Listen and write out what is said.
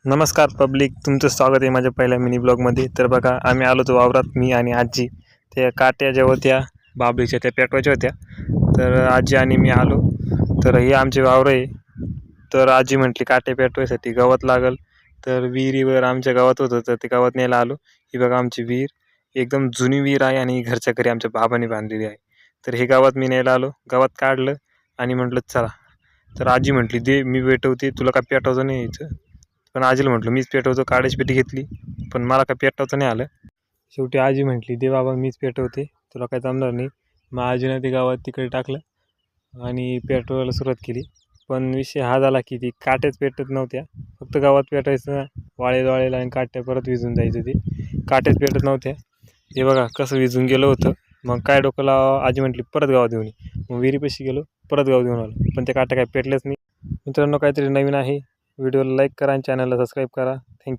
नमस्कार पब्लिक, तुमचं स्वागत आहे माझ्या पहिल्या मिनी ब्लॉगमध्ये. तर बघा, आम्ही आलो होतो वावरात, मी आणि आजी. त्या काट्या ज्या होत्या बाबळीच्या त्या पेटवायच्या होत्या. तर आजी आणि मी आलो. तर हे आमचे वावर आहे. तर आजी म्हटली काटे पेटवायसाठी गवत लागल. तर विहिरीवर आमच्या गावात होतं, तर ते गावात न्यायला आलो. ही बघा आमची विहीर, एकदम जुनी विहीर आहे आणि घरच्या घरी आमच्या बाबांनी बांधलेली आहे. तर हे गावात मी न्यायला आलो, गावात काढलं आणि म्हटलं चला. तर आजी म्हटली दे, मी पेटवते, तुला काय पेटवायचं नाही यायचं. पण आजीला म्हटलं मीच पेटवतो. काड्याची पेटी घेतली, पण मला काय पेटवता नाही आलं. शेवटी आजी म्हटली दे बाबा, मीच पेटवते, तुला काय जमणार नाही. मग आजीनं ते गावात तिकडे टाकलं आणि पेटवायला सुरुवात केली. पण विषय हा झाला की ती काट्याच पेटत नव्हत्या. फक्त गावात पेटायचं, वाळेला आणि काट्या परत विजून जायचं. ते काट्याच पेटत नव्हत्या. हे बघा कसं विजून गेलं होतं. मग काय डोकं लावा, आजी म्हटली परत गावात येऊन ये. मग विहिरीपाशी गेलो, परत गावात घेऊन आलो, पण त्या काट्या काय पेटल्याच नाही. मित्रांनो, काहीतरी नवीन आहे. व्हिडिओला लाईक करा आणि चॅनलला सबस्क्राईब करा. थँक्यू.